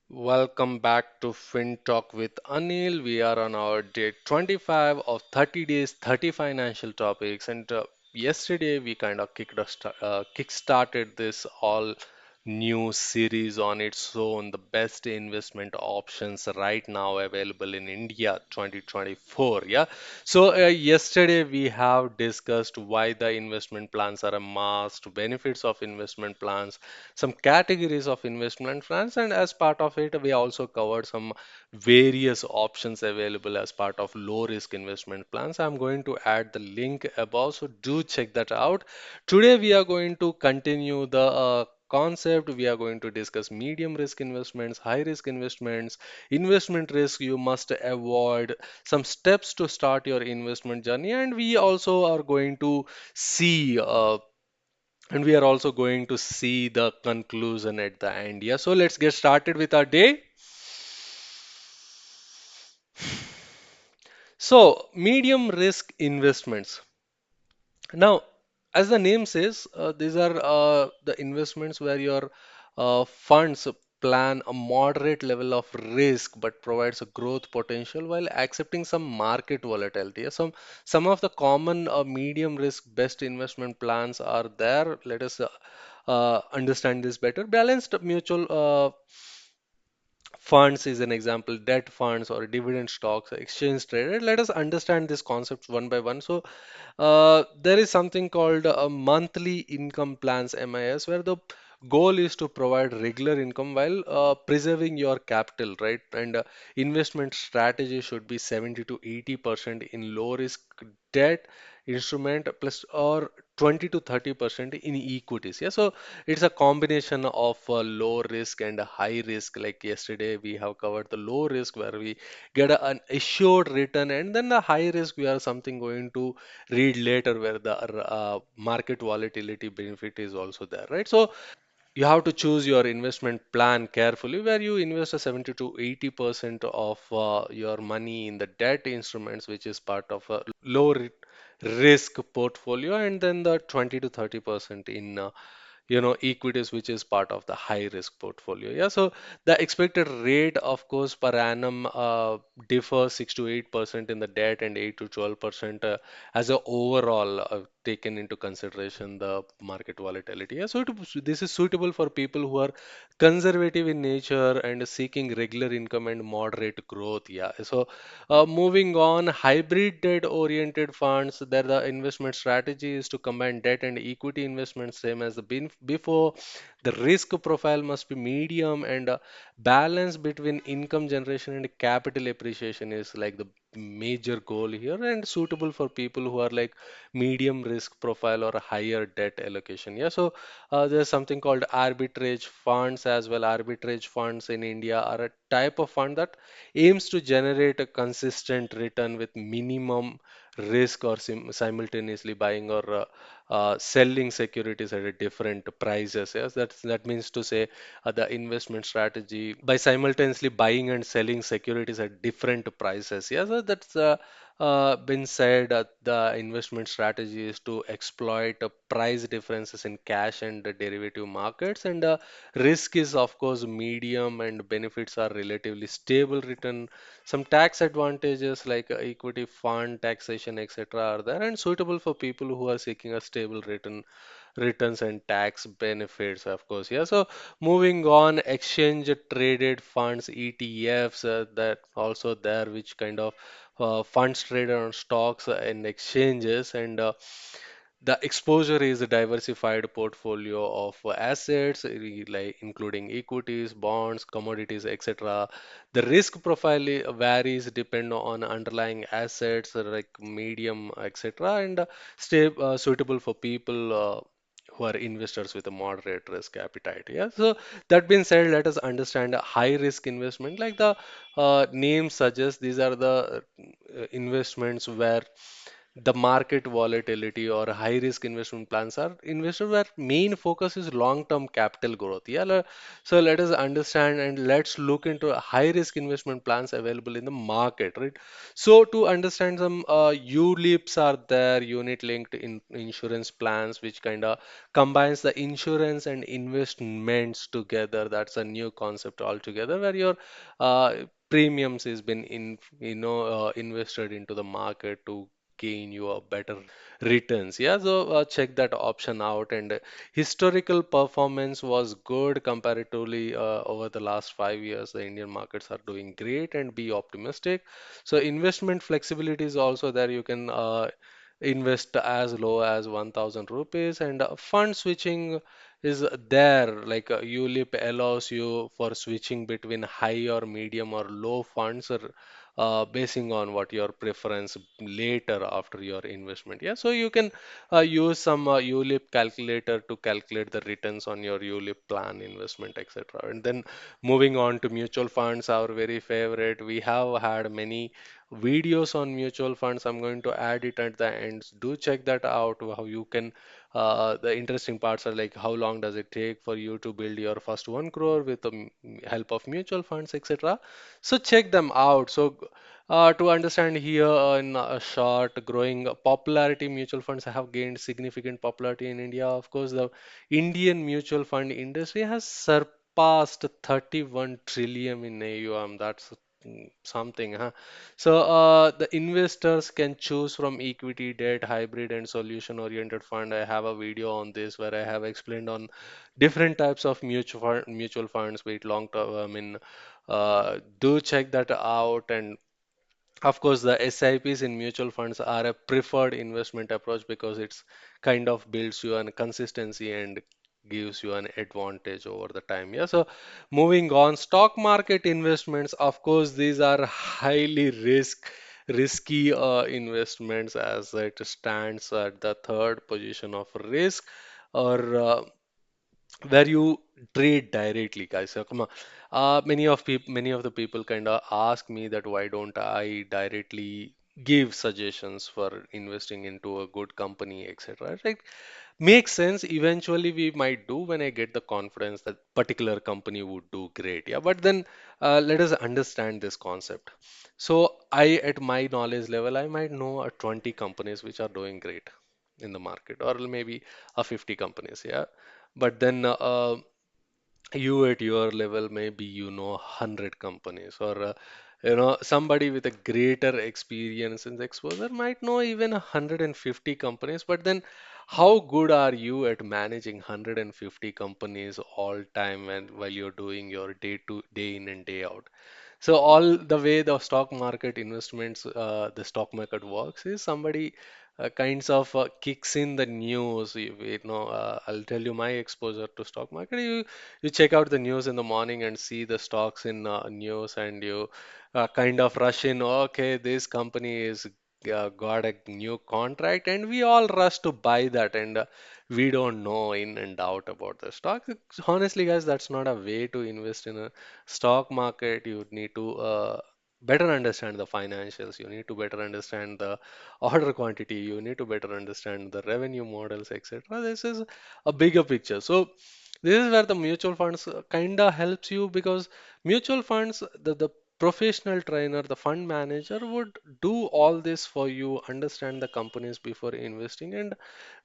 Welcome back to Fin Talk with Anil. We are on our day 25 of 30 days, 30 financial topics. And yesterday we kind of kick-started this all new series on its own, the best investment options right now available in India 2024. Yeah. So yesterday we have discussed why the investment plans are a must, benefits of investment plans, some categories of investment plans, and as part of it we also covered some various options available as part of low risk investment plans. I'm going to add the link above, so do check that out. Today we are going to continue the concept. We are going to discuss medium risk investments, high risk investments, investment risk you must avoid, some steps to start your investment journey, and we also are going to see we are also going to see the conclusion at the end. Yeah, so let's get started with our day. So, medium risk investments. Now, as the name says, these are the investments where your funds plan a moderate level of risk but provides a growth potential while accepting some market volatility. Yeah, some of the common medium risk best investment plans are there. Let us understand this better. Balanced mutual funds is an example, debt funds or dividend stocks, exchange traded. Let us understand these concepts one by one. So, there is something called monthly income plans MIS, where the goal is to provide regular income while preserving your capital, right? And investment strategy should be 70 to 80% in low risk debt instrument plus or 20 to 30% in equities. Yeah, so it's a combination of low risk and a high risk. Like yesterday, we have covered the low risk where we get an assured return, and then the high risk we are something going to read later where the market volatility benefit is also there, right? So you have to choose your investment plan carefully where you invest a 70 to 80% of your money in the debt instruments, which is part of a risk portfolio, and then the 20 to 30% in equities, which is part of the high risk portfolio. Yeah, so the expected rate of course per annum differs 6 to 8% in the debt and 8 to 12% as a overall taken into consideration the market volatility. Yeah, so this is suitable for people who are conservative in nature and seeking regular income and moderate growth. Yeah, so moving on, hybrid debt oriented funds, there the investment strategy is to combine debt and equity investments same as the before. The risk profile must be medium, and balance between income generation and capital appreciation is like the major goal here, and suitable for people who are like medium risk profile or a higher debt allocation. Yeah, so there's something called arbitrage funds as well. Arbitrage funds in India are a type of fund that aims to generate a consistent return with minimum risk or simultaneously buying or selling securities at a different prices. Yes, that means to say the investment strategy by simultaneously buying and selling securities at different prices. Yes, so that's been said. The investment strategy is to exploit price differences in cash and the derivative markets, and risk is of course medium, and benefits are relatively stable return. Some tax advantages like equity fund taxation etc are there, and suitable for people who are seeking a stable returns and tax benefits, of course. Yeah, so moving on, exchange traded funds, ETFs, that also there, which kind of funds traded on stocks and exchanges, and the exposure is a diversified portfolio of assets, like including equities, bonds, commodities, etc. The risk profile varies depending on underlying assets like medium, etc., and suitable for people who are investors with a moderate risk appetite. Yeah. So that being said, let us understand a high risk investment. Like the name suggests, these are the investments where the market volatility or high risk investment plans are invested where main focus is long term capital growth. Yeah, so let us understand and let's look into high risk investment plans available in the market, right? So to understand some ULIPs are there, unit linked in insurance plans, which kind of combines the insurance and investments together. That's a new concept altogether, where your premiums has been invested into the market to gain you a better returns. Yeah, so check that option out. And historical performance was good comparatively over the last 5 years. The Indian markets are doing great, and be optimistic. So investment flexibility is also there. You can invest as low as 1000 rupees, and fund switching is there. Like ULIP allows you for switching between high or medium or low funds, or basing on what your preference later after your investment. Yeah, so you can use some ULIP calculator to calculate the returns on your ULIP plan investment, etc. And then moving on to mutual funds, our very favorite. We have had many videos on mutual funds. I'm going to add it at the end. Do check that out. How you can. The interesting parts are like how long does it take for you to build your first 1 crore with the help of mutual funds, etc. So check them out. So to understand here in a short, growing popularity, mutual funds have gained significant popularity in India. Of course, the Indian mutual fund industry has surpassed 31 trillion in AUM. That's something, huh? So the investors can choose from equity, debt, hybrid, and solution-oriented fund. I have a video on this where I have explained on different types of mutual funds, be it long term. I mean, do check that out. And of course, the SIPs in mutual funds are a preferred investment approach because it's kind of builds you an consistency and gives you an advantage over the time. Yeah. So moving on, stock market investments. Of course, these are highly risky investments, as it stands at the third position of risk, or where you trade directly, guys. So come on, many of the people kind of ask me that why don't I directly give suggestions for investing into a good company, etc. Like, makes sense. Eventually, we might do when I get the confidence that particular company would do great. Yeah, but then let us understand this concept. So I, at my knowledge level, I might know 20 companies which are doing great in the market, or maybe 50 companies. Yeah, but then you at your level, maybe you know 100 companies, or somebody with a greater experience and exposure might know even 150 companies. But then how good are you at managing 150 companies all time and while you're doing your day in and day out? So all the way the stock market investments, the stock market works is somebody kinds of kicks in the news. I'll tell you my exposure to stock market. You check out the news in the morning and see the stocks in news, and you kind of rush in. Okay, this company is got a new contract, and we all rush to buy that, and we don't know in and out about the stock. Honestly, guys, that's not a way to invest in a stock market. You need to better understand the financials. You need to better understand the order quantity. You need to better understand the revenue models, etc. This is a bigger picture. So this is where the mutual funds kinda helps you, because mutual funds, the professional trainer, the fund manager would do all this for you, understand the companies before investing, and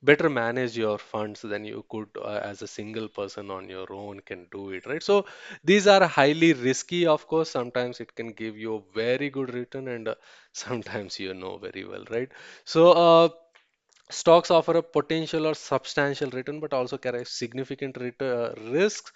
better manage your funds than you could as a single person on your own can do it, right? So these are highly risky. Of course, sometimes it can give you a very good return, and sometimes you know very well, right? So stocks offer a potential or substantial return, but also carry significant risks.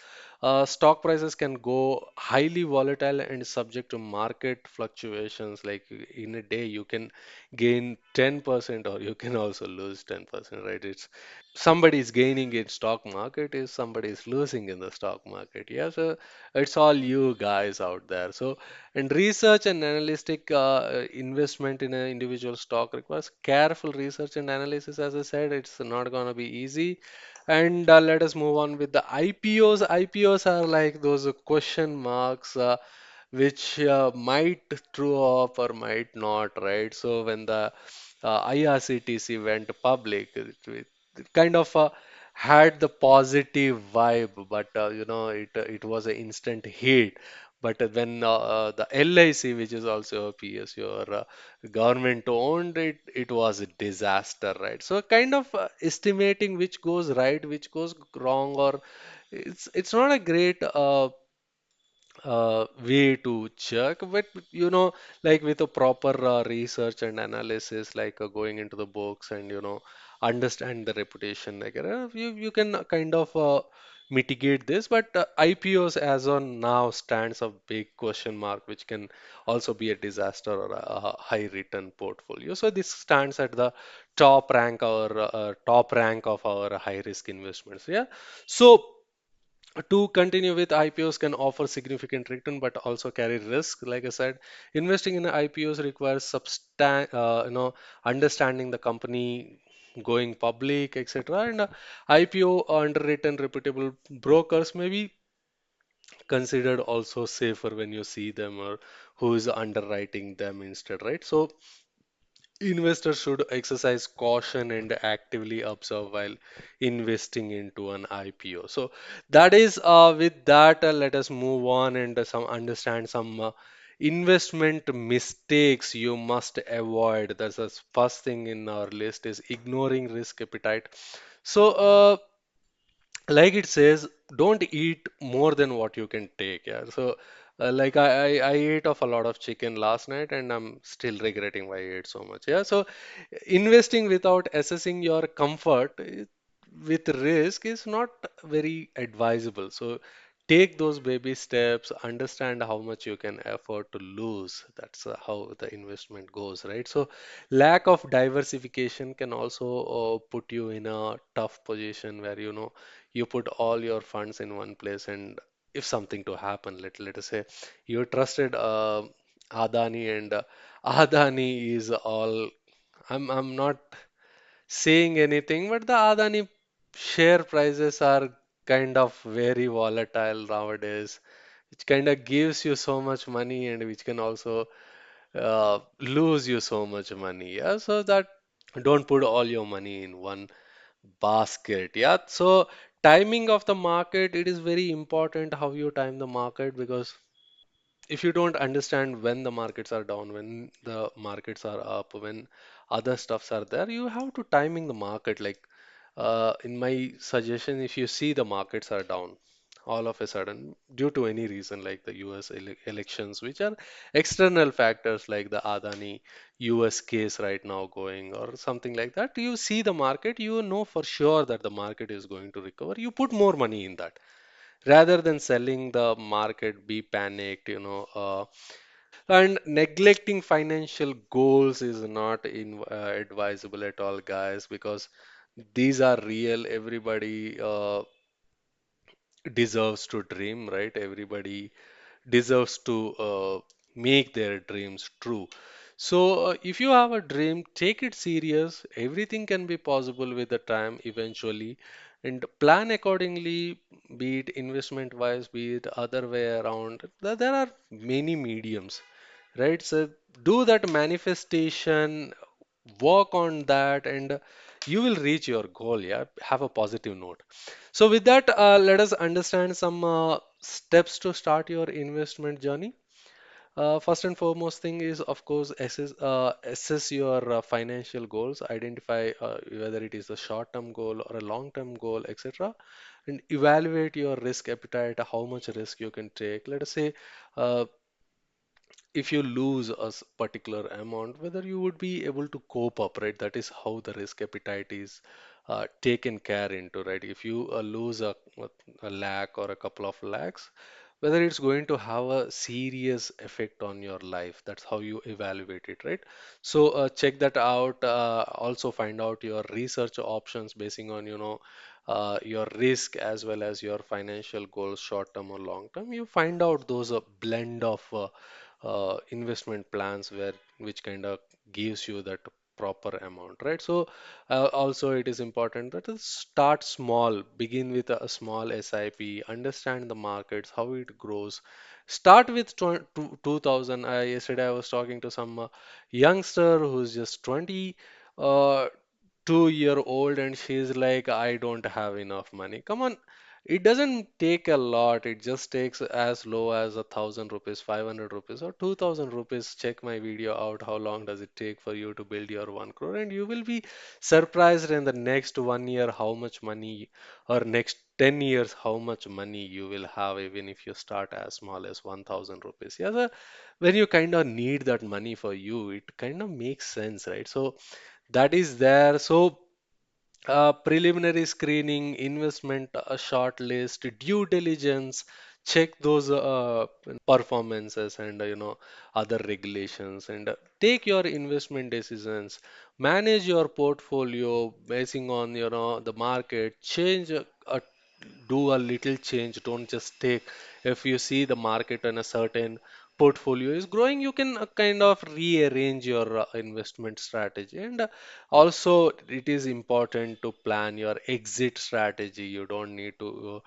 Stock prices can go highly volatile and subject to market fluctuations. Like in a day, you can gain 10% or you can also lose 10%, right? It's somebody is gaining in stock market is somebody is losing in the stock market. Yeah, so it's all you guys out there. So, and research and analytic investment in an individual stock requires careful research and analysis. As I said, it's not gonna be easy. And let us move on with the IPOs. IPOs are like those question marks, which might true up or might not, right? So when the IRCTC went public. It kind of had the positive vibe, but it was an instant hit. But when the LIC, which is also a PSU or government owned, it was a disaster, right? So kind of estimating which goes right, which goes wrong, or it's not a great way to check, but like with a proper research and analysis, like going into the books and understand the reputation, like you can kind of mitigate this. But IPOs as on now stands a big question mark, which can also be a disaster or a high return portfolio. So this stands at the top rank of our high risk investments. Yeah. So to continue with, IPOs can offer significant return but also carry risk. Like I said, investing in IPOs requires understanding the company going public, etc. And IPO underwritten reputable brokers may be considered also safer when you see them, or who is underwriting them instead, right? So investors should exercise caution and actively observe while investing into an IPO. So that is with that, let us move on and some understand some investment mistakes you must avoid. That's the first thing in our list is ignoring risk appetite. So like it says, don't eat more than what you can take. Yeah. So like I ate off a lot of chicken last night and I'm still regretting why I ate so much. Yeah. So investing without assessing your comfort with risk is not very advisable. So take those baby steps, understand how much you can afford to lose. That's how the investment goes, right? So lack of diversification can also put you in a tough position where you put all your funds in one place, and if something to happen, let us say you trusted Adani, and Adani is all, I'm not saying anything, but the Adani share prices are kind of very volatile nowadays, which kind of gives you so much money and which can also lose you so much money. Yeah, so that don't put all your money in one basket. Yeah, so timing of the market, it is very important how you time the market, because if you don't understand when the markets are down, when the markets are up, when other stuffs are there, you have to timing the market. Like in my suggestion, if you see the markets are down all of a sudden due to any reason, like the US elections, which are external factors like the Adani US case right now going or something like that, you see the market, you know for sure that the market is going to recover. You put more money in that rather than selling the market, be panicked, and neglecting financial goals is not advisable at all, guys, because these are real. Everybody deserves to dream, right? Everybody deserves to make their dreams true. So, if you have a dream, take it serious. Everything can be possible with the time eventually, and plan accordingly, be it investment wise, be it other way around. There are many mediums, right? So, do that manifestation, work on that, and you will reach your goal. Yeah, have a positive note. So, with that, let us understand some steps to start your investment journey. First and foremost thing is, of course, assess your financial goals. Identify whether it is a short-term goal or a long-term goal, etc. And evaluate your risk appetite, how much risk you can take. Let us say, uh, if you lose a particular amount, whether you would be able to cope up, right? That is how the risk appetite is taken care into, right? If you lose a lakh or a couple of lakhs, whether it's going to have a serious effect on your life, that's how you evaluate it, right? So check that out. Also find out your research options basing on, your risk as well as your financial goals, short term or long term. You find out those blend of investment plans where which kind of gives you that proper amount, right? So also it is important that you start small, begin with a small SIP, understand the markets, how it grows. Start with 2000. Yesterday I was talking to some youngster who's just 20. uh, 2 year old and she's like, I don't have enough money. Come on, it doesn't take a lot. It just takes as low as 1,000 rupees, 500 rupees, or 2,000 rupees. Check my video out. How long does it take for you to build your 1 crore? And you will be surprised in the next 1 year how much money, or next 10 years how much money you will have, even if you start as small as 1,000 rupees. Yeah, so when you kind of need that money for you, it kind of makes sense, right? So that is there. So preliminary screening, investment short list, due diligence, check those performances and other regulations, and take your investment decisions. Manage your portfolio basing on the market. Change do a little change. Don't just take. If you see the market and a certain portfolio is growing, you can kind of rearrange your investment strategy. And also, it is important to plan your exit strategy. You don't need to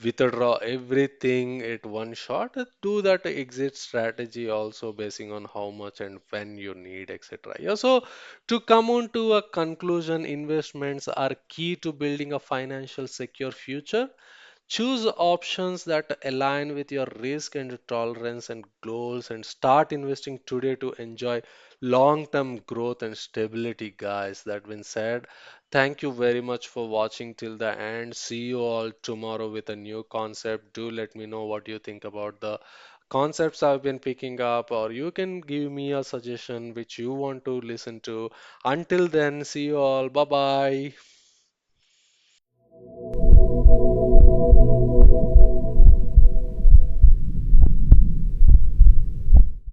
withdraw everything at one shot. Do that exit strategy also basing on how much and when you need, etc. Yeah, so to come on to a conclusion, investments are key to building a financial secure future. Choose options that align with your risk and tolerance and goals, and start investing today to enjoy long term growth and stability, guys. That being said, thank you very much for watching till the end. See you all tomorrow with a new concept. Do let me know what you think about the concepts I've been picking up, or you can give me a suggestion which you want to listen to. Until then, see you all. Bye bye.